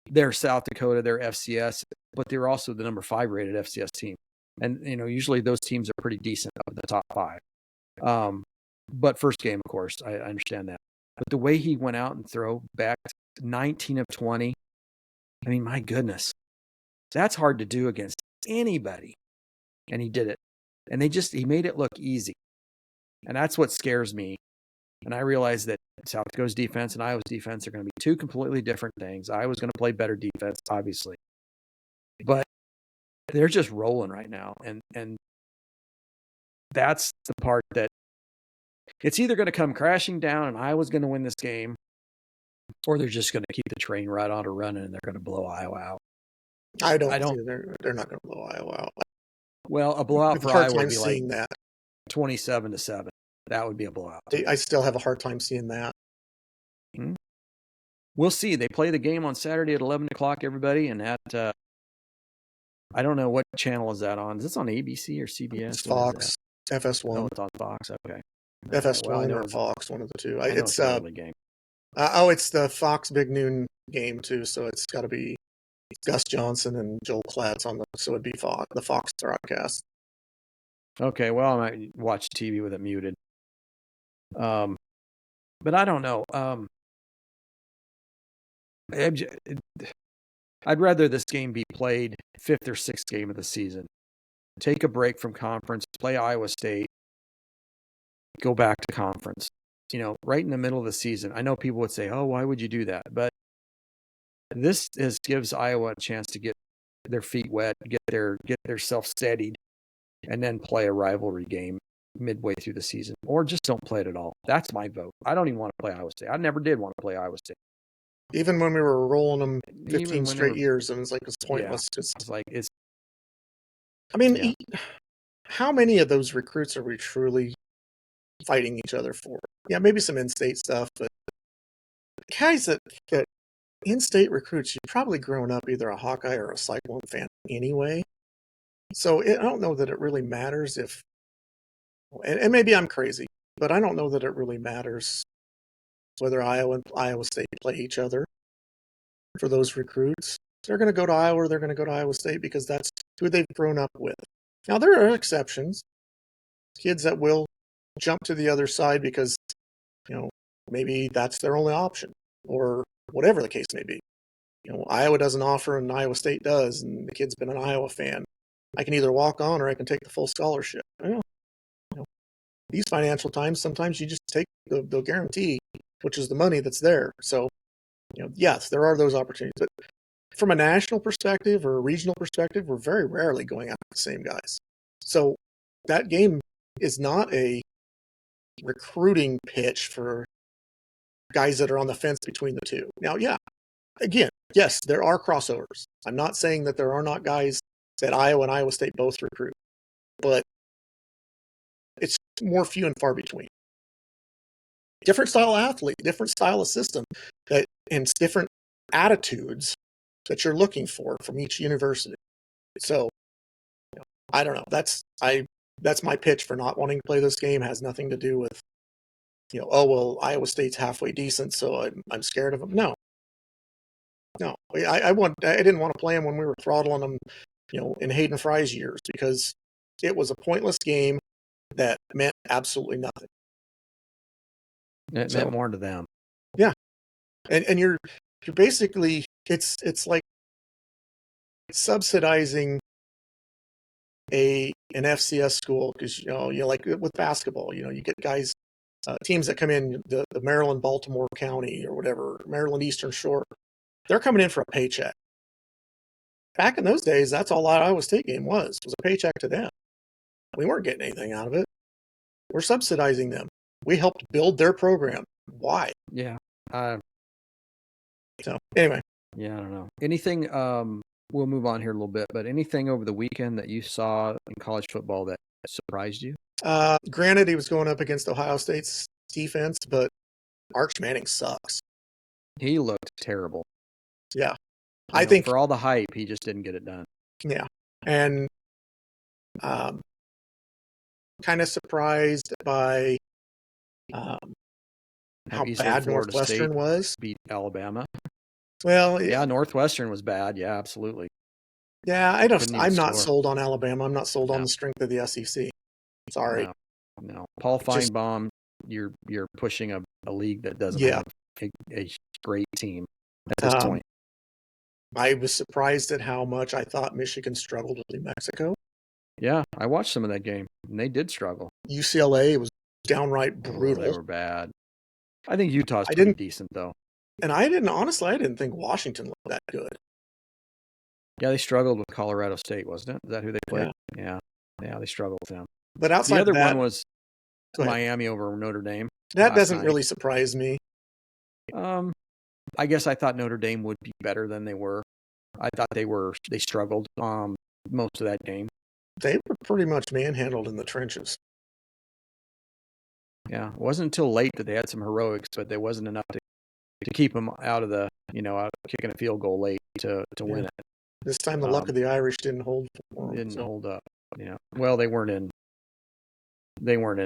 they're South Dakota, they're FCS, but they're also the number 5 rated FCS team. And, usually those teams are pretty decent of the top 5. But first game, of course, I understand that. But the way he went out and threw back 19 of 20, I mean, my goodness, that's hard to do against anybody. And he did it. And he made it look easy. And that's what scares me. And I realize that South Dakota's defense and Iowa's defense are going to be two completely different things. Iowa's going to play better defense, obviously. But they're just rolling right now. And that's the part that it's either going to come crashing down and Iowa's going to win this game, or they're just going to keep the train right on to running and they're going to blow Iowa out. I don't see they're not going to blow Iowa out. Well, a blowout for Iowa would be like that. 27-7. That would be a blowout. I still have a hard time seeing that. Mm-hmm. We'll see. They play the game on Saturday at 11 o'clock, everybody, and at I don't know what channel is that on. Is this on ABC or CBS? It's Fox, FS1. Oh, it's on Fox. Okay. FS1 or Fox, one of the two. It's a early game. It's the Fox Big Noon game too, so it's got to be Gus Johnson and Joel Klatt so it'd be the Fox broadcast. Okay, well, I might watch TV with it muted. But I don't know. I'd rather this game be played 5th or 6th game of the season. Take a break from conference, play Iowa State, go back to conference. Right in the middle of the season. I know people would say, "Oh, why would you do that?" But this gives Iowa a chance to get their feet wet, get their self steadied, and then play a rivalry game midway through the season, or just don't play it at all. That's my vote. I don't even want to play Iowa State. I never did want to play Iowa State. Even when we were rolling them 15 Even when straight years, and it's like it's pointless. It's like it's. I mean, how many of those recruits are we truly fighting each other for? Yeah, maybe some in-state stuff, but guys that in-state recruits, you've probably grown up either a Hawkeye or a Cyclone fan anyway. So I don't know that it really matters if, and maybe I'm crazy, but I don't know that it really matters whether Iowa and Iowa State play each other for those recruits. They're going to go to Iowa or they're going to go to Iowa State because that's who they've grown up with. Now, there are exceptions, kids that will jump to the other side because, maybe that's their only option or whatever the case may be. Iowa doesn't offer and Iowa State does, and the kid's been an Iowa fan. I can either walk on or I can take the full scholarship. These financial times, sometimes you just take the guarantee, which is the money that's there. So, yes, there are those opportunities. But from a national perspective or a regional perspective, we're very rarely going after the same guys. So that game is not a recruiting pitch for guys that are on the fence between the two. Now, again, yes, there are crossovers. I'm not saying that there are not guys that Iowa and Iowa State both recruit, but it's more few and far between. Different style athlete, different style of system, and different attitudes that you're looking for from each university. So, I don't know. That's my pitch for not wanting to play this game. It has nothing to do with, Iowa State's halfway decent, so I'm scared of them. No. I didn't want to play them when we were throttling them, in Hayden Fry's years, because it was a pointless game that meant absolutely nothing. It meant more to them. Yeah, and you're basically it's like subsidizing an FCS school because you like with basketball, you get guys, teams that come in the Maryland, Baltimore County or whatever, Maryland Eastern Shore, they're coming in for a paycheck. Back in those days, that's all that Iowa State game was a paycheck to them. We weren't getting anything out of it. We're subsidizing them. We helped build their program. Why? Yeah. So anyway. Yeah, I don't know. Anything, we'll move on here a little bit, but anything over the weekend that you saw in college football that surprised you? Granted, he was going up against Ohio State's defense, but Arch Manning sucks. He looked terrible. Yeah. I think for all the hype, he just didn't get it done. Yeah. And kind of surprised by how bad Northwestern was. Beat Alabama. Well, yeah, Northwestern was bad. Yeah, absolutely. Yeah, I'm not sold on Alabama. I'm not sold on the strength of the SEC. Sorry. No. Paul Feinbaum, you're pushing a league that doesn't have a great team at this point. I was surprised at how much I thought Michigan struggled with New Mexico. Yeah, I watched some of that game, and they did struggle. UCLA was downright brutal. They were bad. I think Utah's pretty decent, though. And I didn't think Washington looked that good. Yeah, they struggled with Colorado State, wasn't it? Is that who they played? Yeah, they struggled with them. But outside the other that, one was Miami over Notre Dame. That doesn't really surprise me. I guess I thought Notre Dame would be better than they were. I thought they struggled most of that game. They were pretty much manhandled in the trenches. Yeah, it wasn't until late that they had some heroics, but there wasn't enough to keep them out of the, kicking a field goal late to win it. This time the luck of the Irish didn't hold for them. Didn't hold up. Well, they weren't in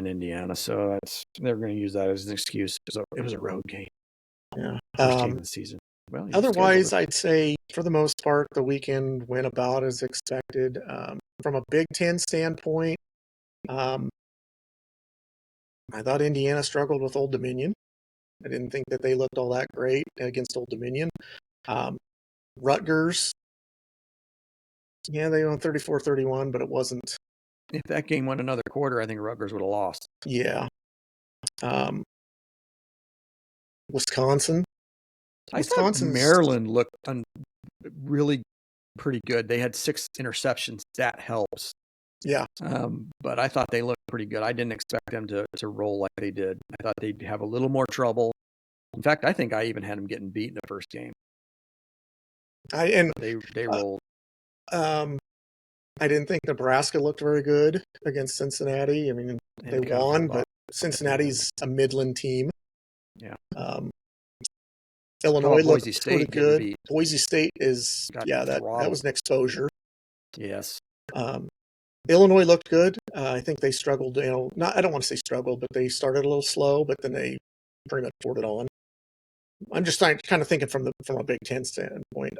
Indiana, so they're going to use that as an excuse. It was a road game. Yeah. First game of the season. Well, otherwise, I'd say for the most part, the weekend went about as expected. From a Big Ten standpoint, I thought Indiana struggled with Old Dominion. I didn't think that they looked all that great against Old Dominion. Rutgers, they won 34-31, but it wasn't. If that game went another quarter, I think Rutgers would have lost. Yeah. Wisconsin. I thought Maryland looked really pretty good. They had 6 interceptions. That helps. Yeah. But I thought they looked pretty good. I didn't expect them to roll like they did. I thought they'd have a little more trouble. In fact, I think I even had them getting beat in the first game. They rolled. I didn't think Nebraska looked very good against Cincinnati. I mean, they won, but Cincinnati's a Midland team. Yeah. Illinois looked State pretty good. Boise State is that was an exposure. Yes. Illinois looked good. I think they struggled. I don't want to say struggled, but they started a little slow, but then they pretty much poured it on. I'm just kind of thinking from a Big Ten standpoint.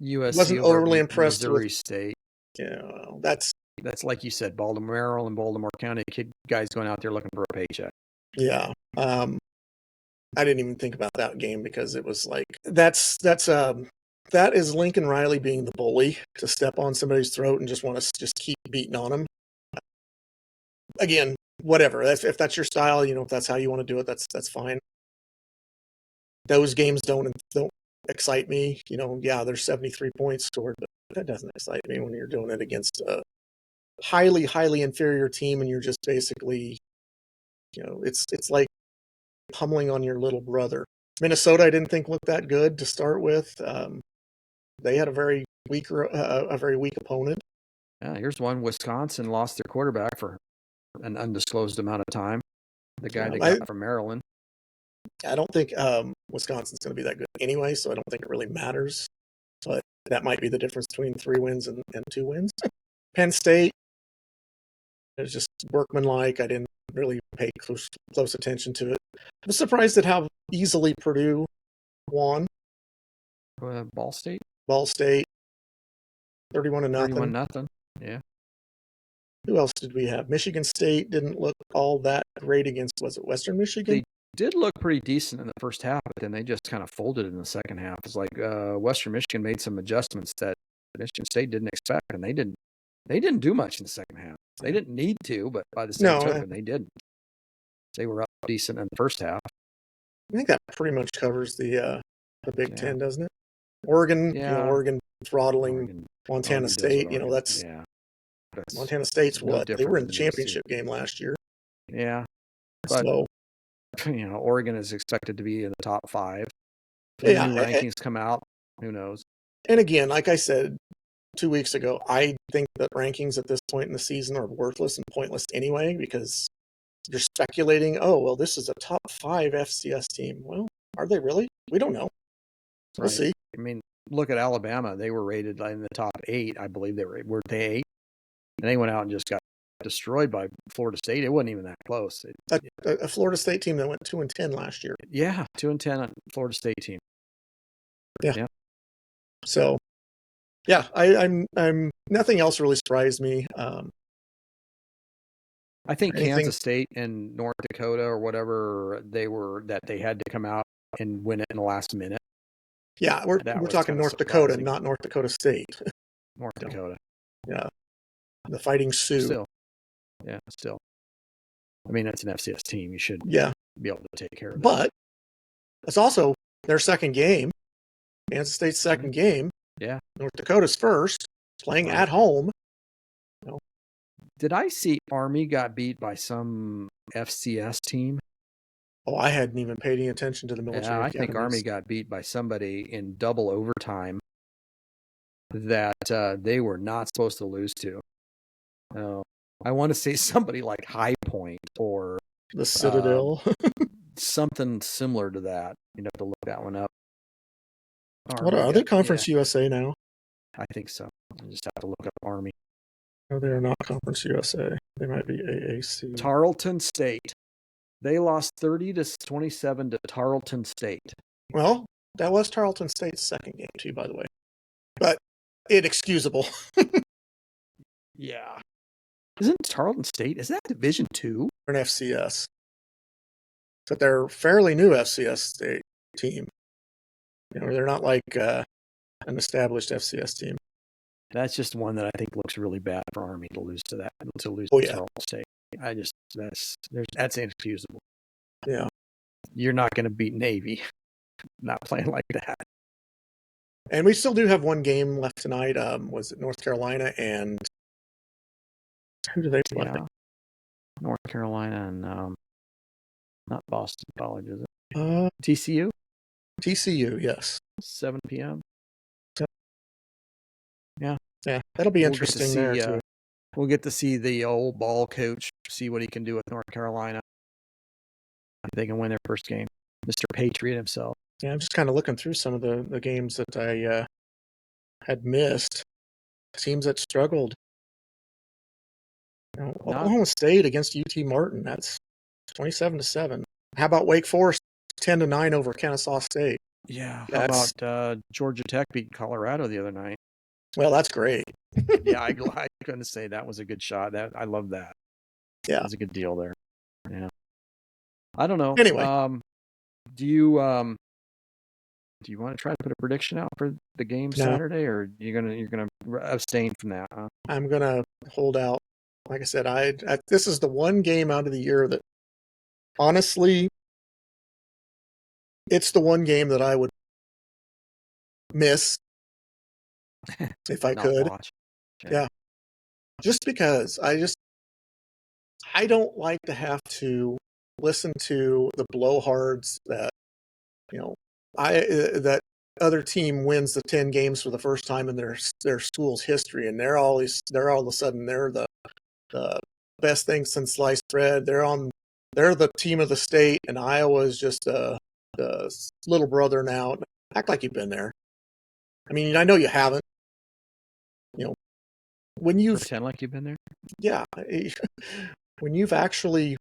USC wasn't overly impressed Missouri with State. Yeah, that's like you said, Baltimore and Baltimore County guys going out there looking for a paycheck. Yeah. I didn't even think about that game because it was like that is Lincoln Riley being the bully to step on somebody's throat and just want to just keep beating on them. Again, whatever. If that's your style, if that's how you want to do it, that's fine. Those games don't excite me. There's 73 points scored, but that doesn't excite me when you're doing it against a highly, highly inferior team and you're just basically, it's like pummeling on your little brother. Minnesota, I didn't think looked that good to start with. They had a very weak opponent. Yeah, here's one. Wisconsin lost their quarterback for an undisclosed amount of time. The guy they got from Maryland. I don't think Wisconsin's going to be that good anyway, so I don't think it really matters. But that might be the difference between 3 wins and 2 wins. Penn State, it was just workmanlike. I didn't really pay close attention to it. I was surprised at how easily Purdue won. Ball State, 31-0. 31-0. Yeah. Who else did we have? Michigan State didn't look all that great against, was it Western Michigan? They did look pretty decent in the first half, but then they just kind of folded in the second half. It's like Western Michigan made some adjustments that Michigan State didn't expect, and they didn't do much in the second half. They didn't need to, but by the same token, they didn't. They were up decent in the first half. I think that pretty much covers the Big Ten, doesn't it? Oregon, Oregon throttling Montana State. That's Montana State's what they were in the championship game last year. Yeah, but Oregon is expected to be in the top 5. When new rankings come out, who knows? And again, like I said 2 weeks ago, I think that rankings at this point in the season are worthless and pointless anyway because you're speculating. Oh well, this is a top 5 FCS team. Well, are they really? We don't know. We'll see. I mean, look at Alabama. They were rated in the top 8. I believe were they 8? And they went out and just got destroyed by Florida State. It wasn't even that close. A Florida State team that went 2-10 last year. Yeah, 2-10 on Florida State team. Yeah. So, yeah, I'm nothing else really surprised me. I think Kansas State and North Dakota or whatever they had to come out and win it in the last minute. Yeah, we're talking North Dakota, not North Dakota State. North Dakota. Yeah. The Fighting Sioux. Still. I mean, that's an FCS team. You should be able to take care of it. But it's also their second game. Kansas State's second game. Yeah. North Dakota's first, playing at home. Did I see Army got beat by some FCS team? Oh, I hadn't even paid any attention to the military. Yeah, I think Army got beat by somebody in double overtime that they were not supposed to lose to. I want to say somebody like High Point or the Citadel. Something similar to that. You'd have to look that one up. What are they? Conference USA now? I think so. I just have to look up Army. No, they are not Conference USA. They might be AAC. Tarleton State. They lost 30-27 to Tarleton State. Well, that was Tarleton State's second game too, by the way. But inexcusable. Yeah. Isn't Tarleton State, is that Division II? An FCS. But they're fairly new FCS state team. They're not like an established FCS team. That's just one that I think looks really bad for Army to lose to Tarleton State. That's inexcusable. Yeah. You're not going to beat Navy not playing like that. And we still do have one game left tonight. Was it North Carolina and who do they play? Yeah. North Carolina and not Boston College, is it? TCU? TCU, yes. 7 p.m. Yeah, that'll be We'll interesting there too. We'll get to see the old ball coach, see what he can do with North Carolina. If they can win their first game. Mr. Patriot himself. Yeah, I'm just kind of looking through some of the games that I had missed. Teams that struggled. Oklahoma State against UT Martin. That's 27-7. How about Wake Forest 10-9 over Kennesaw State? Yeah. How about Georgia Tech beat Colorado the other night? Well, that's great. Yeah, I couldn't say that was a good shot. I love that. Yeah, that was a good deal there. Yeah. I don't know. Anyway, do you want to try to put a prediction out for the game Saturday, or you're gonna abstain from that? Huh? I'm gonna hold out. Like I said, this is the one game out of the year that, honestly, it's the one game that I would miss if I could. Watch. Yeah, just because I don't like to have to listen to the blowhards that that other team wins the 10 games for the first time in their school's history, and they're all of a sudden they're the best thing since sliced bread. They're the team of the state, and Iowa is just the little brother now. Act like you've been there. I mean, I know you haven't. When you've pretend like you've been there. Yeah, when you've actually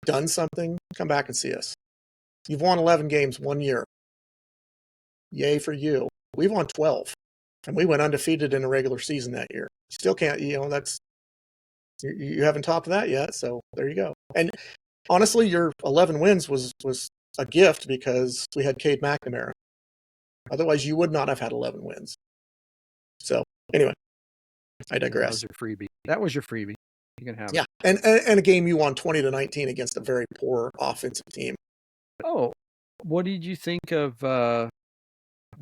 done something, come back and see us. You've won 11 games 1 year. Yay for you. We've won 12, and we went undefeated in a regular season that year. Still can't, that's you haven't topped that yet. So there you go. And honestly, your 11 wins was a gift because we had Cade McNamara. Otherwise, you would not have had 11 wins. So anyway, I digress. That was your freebie. You can have it. And a game you won 20-19 against a very poor offensive team. Oh, what did you think of that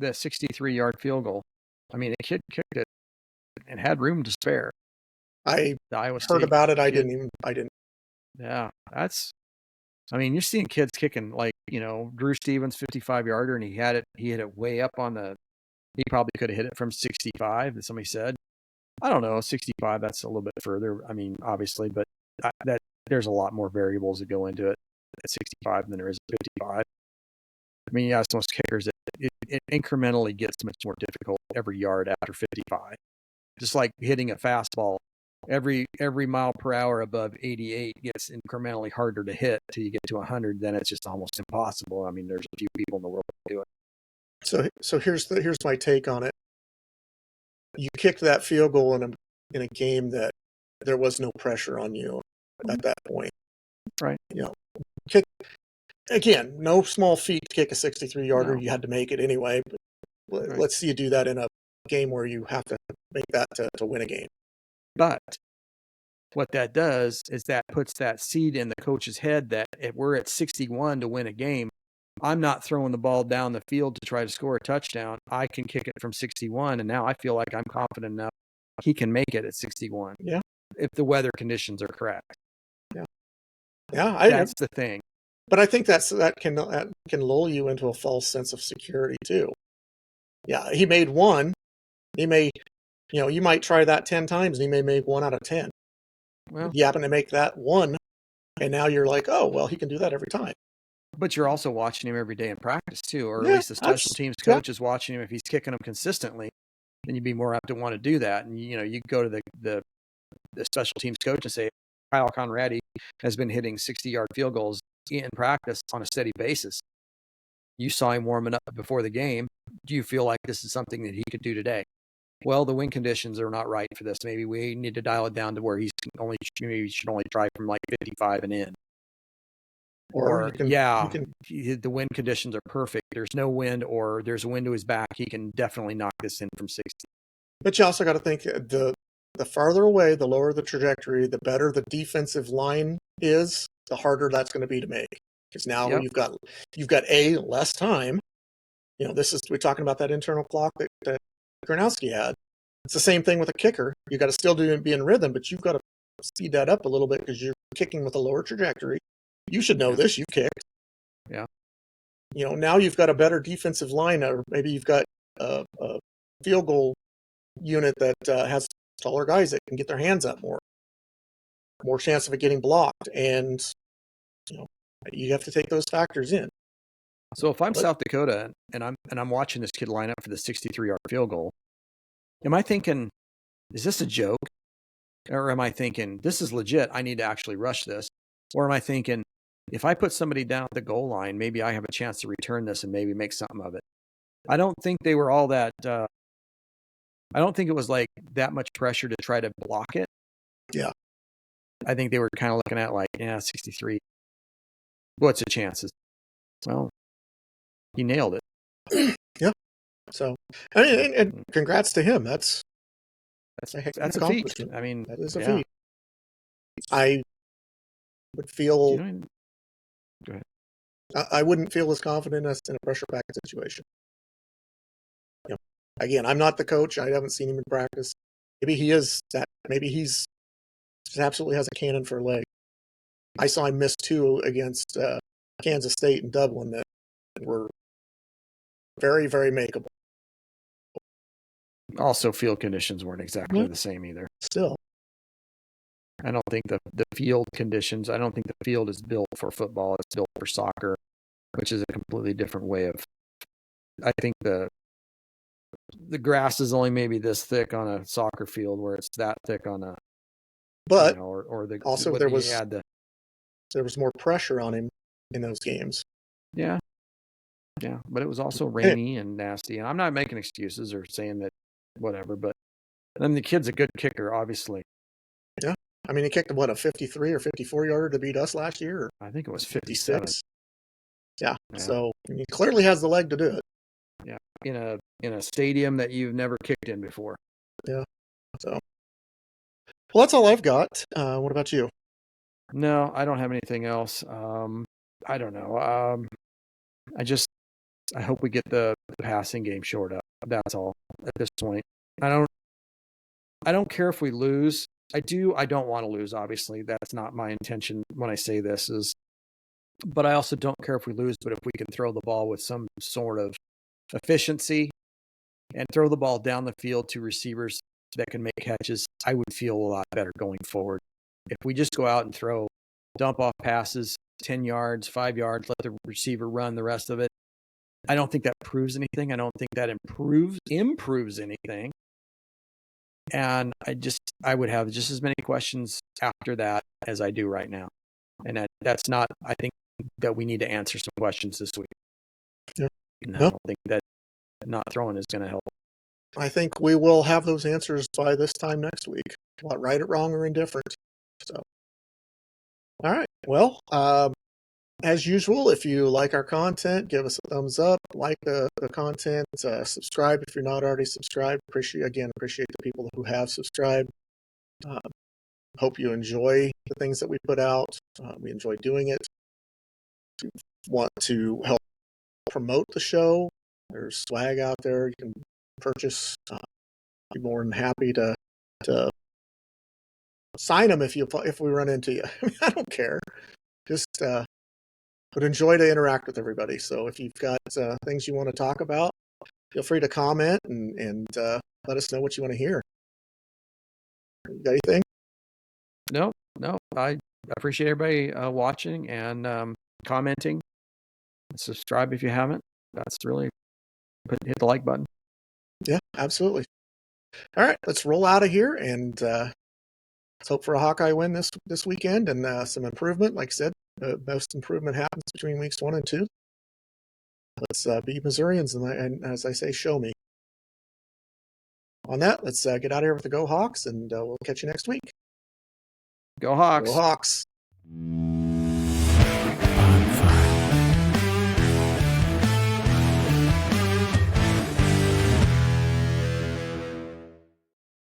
63-yard field goal? I mean, a kid kicked it and had room to spare. I heard about it. I didn't. Yeah, you're seeing kids kicking like, Drew Stevens 55-yarder, and he hit it way up he probably could have hit it from 65, that somebody said. I don't know, 65, that's a little bit further. I mean, obviously, but there's a lot more variables that go into it at 65 than there is at 55. I mean, yeah, it's most kickers, it incrementally gets much more difficult every yard after 55. Just like hitting a fastball, every mile per hour above 88 gets incrementally harder to hit till you get to 100. Then it's just almost impossible. I mean, there's a few people in the world that do it. So here's my take on it. You kicked that field goal in a game that there was no pressure on you at that point. Right. Kick again, no small feat to kick a 63-yarder. No. You had to make it anyway. But right. Let's see you do that in a game where you have to make that to win a game. But what that does is that puts that seed in the coach's head that if we're at 61 to win a game, I'm not throwing the ball down the field to try to score a touchdown. I can kick it from 61, and now I feel like I'm confident enough he can make it at 61. Yeah. If the weather conditions are correct. Yeah. That's the thing. But I think that can lull you into a false sense of security too. Yeah, he made one. He may, you might try that 10 times, and he may make 1 out of 10. Well, you happen to make that one, and now you're like, oh, well, he can do that every time. But you're also watching him every day in practice too, or at least the special teams coach is watching him. If he's kicking them consistently, then you'd be more apt to want to do that. And you go to the special teams coach and say, Kyle Conradi has been hitting 60-yard field goals in practice on a steady basis. You saw him warming up before the game. Do you feel like this is something that he could do today? Well, the wind conditions are not right for this. Maybe we need to dial it down to where should only try from like 55 and in. Or the wind conditions are perfect. There's no wind, or there's a wind to his back. He can definitely knock this in from 60. But you also got to think the farther away, the lower the trajectory, the better the defensive line is, the harder that's going to be to make. Because now you've got less time, we're talking about that internal clock that Gronowski had. It's the same thing with a kicker. You got to still be in rhythm, but you've got to speed that up a little bit because you're kicking with a lower trajectory. You should know this. You've kicked. Yeah. Now you've got a better defensive line, or maybe you've got a field goal unit that has taller guys that can get their hands up more chance of it getting blocked, and you have to take those factors in. So if I'm South Dakota and I'm watching this kid line up for the 63-yard field goal, am I thinking, is this a joke? Or am I thinking, this is legit, I need to actually rush this? Or am I thinking, if I put somebody down at the goal line, maybe I have a chance to return this and maybe make something of it? I don't think they were all that, I don't think it was like that much pressure to try to block it. Yeah. I think they were kind of looking at like, 63. What's the chances? Well, he nailed it. Yeah. So, and congrats to him. That's a feat. I mean, that is a feat. I would feel. Go ahead. I wouldn't feel as confident as in a pressure pack situation. Again, I'm not the coach. I haven't seen him in practice. Maybe he is that. Maybe he's just absolutely has a cannon for a leg. I saw him miss 2 against Kansas State and Dublin that were very, very makeable. Also, field conditions weren't exactly the same either. Still. I don't think the field conditions, I don't think the field is built for football. It's built for soccer, which is a completely different way of, I think the grass is only maybe this thick on a soccer field where it's that thick on a, but also there was more pressure on him in those games. Yeah. Yeah. But it was also rainy and nasty. And I'm not making excuses or saying that whatever, but then the kid's a good kicker, obviously. Yeah. I mean, he kicked a 53 or 54 yarder to beat us last year. I think it was 56. Yeah. So he clearly has the leg to do it. Yeah. In a stadium that you've never kicked in before. Yeah. So, well, that's all I've got. What about you? No, I don't have anything else. I don't know. I hope we get the passing game shored up. That's all at this point. I don't care if we lose. I don't want to lose, obviously. That's not my intention when I say this but I also don't care if we lose, but if we can throw the ball with some sort of efficiency and throw the ball down the field to receivers that can make catches, I would feel a lot better going forward. If we just go out and throw dump off passes, 10 yards, 5 yards, let the receiver run the rest of it, I don't think that proves anything. I don't think that improves anything. And I would have just as many questions after that as I do right now. And that's not, I think that we need to answer some questions this week. Yeah. And I don't think that not throwing is going to help. I think we will have those answers by this time next week. Right or wrong or indifferent. So, all right. Well, as usual, if you like our content, give us a thumbs up, like the content, subscribe if you're not already subscribed. Appreciate the people who have subscribed. Hope you enjoy the things that we put out. We enjoy doing it. If you want to help promote the show, there's swag out there you can purchase. Be more than happy to sign them if we run into you. I mean, I don't care. Just would enjoy to interact with everybody. So if you've got things you want to talk about, feel free to comment and let us know what you want to hear. You got anything? No. I appreciate everybody watching and commenting. Subscribe if you haven't. That's really hit the like button. Yeah, absolutely. All right, let's roll out of here and let's hope for a Hawkeye win this weekend and some improvement. Like I said, most improvement happens between weeks 1 and 2. Let's be Missourians and as I say, show me. On that, let's get out of here with the Go Hawks, and we'll catch you next week. Go Hawks. Go Hawks.